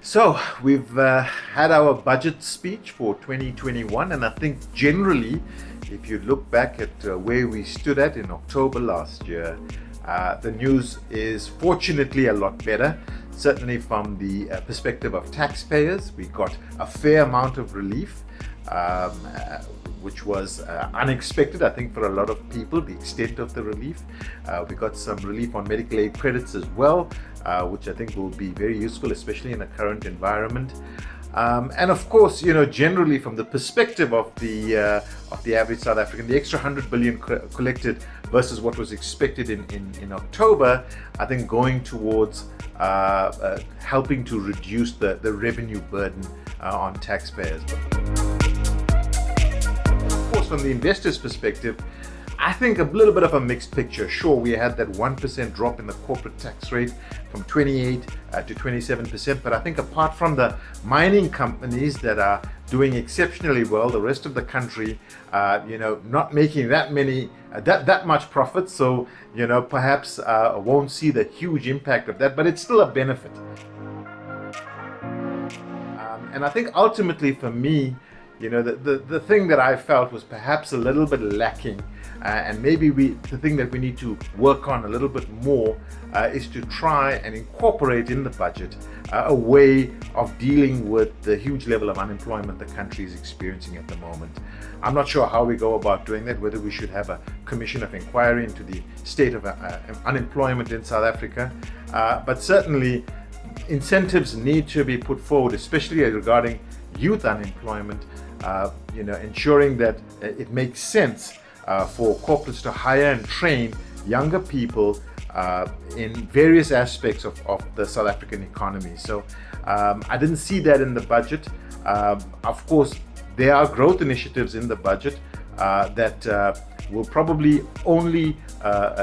So we've had our budget speech for 2021, and I think generally, if you look back at where we stood at in October last year, the news is fortunately a lot better. Certainly from the perspective of taxpayers, we got a fair amount of relief, which was unexpected, I think, for a lot of people, the extent of the relief. We got some relief on medical aid credits as well, which I think will be very useful, especially in the current environment. And of course, generally from the perspective of the average South African, the extra 100 billion collected versus what was expected in October, I think going towards helping to reduce the revenue burden on taxpayers. Of course, from the investor's perspective, I think a little bit of a mixed picture. Sure, we had that 1% drop in the corporate tax rate from 28 to 27%, but I think apart from the mining companies that are doing exceptionally well, the rest of the country, not making that much profit, so perhaps won't see the huge impact of that, but it's still a benefit. And I think ultimately for me, the thing that I felt was perhaps a little bit lacking, and maybe the thing that we need to work on a little bit more is to try and incorporate in the budget a way of dealing with the huge level of unemployment the country is experiencing at the moment. I'm not sure how we go about doing that, whether we should have a commission of inquiry into the state of unemployment in South Africa, but certainly incentives need to be put forward, especially regarding youth unemployment, ensuring that it makes sense for corporates to hire and train younger people in various aspects of the South African economy. So I didn't see that in the budget. Of course, there are growth initiatives in the budget that will probably only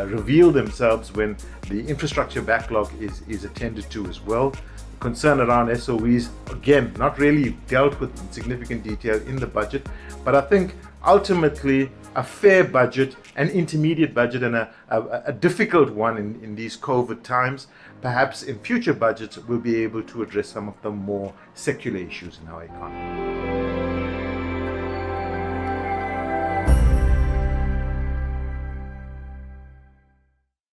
reveal themselves when the infrastructure backlog is attended to as well. Concern around SOEs, again, not really dealt with in significant detail in the budget, but I think ultimately a fair budget, an intermediate budget, and a difficult one in these COVID times. Perhaps in future budgets we'll be able to address some of the more secular issues in our economy.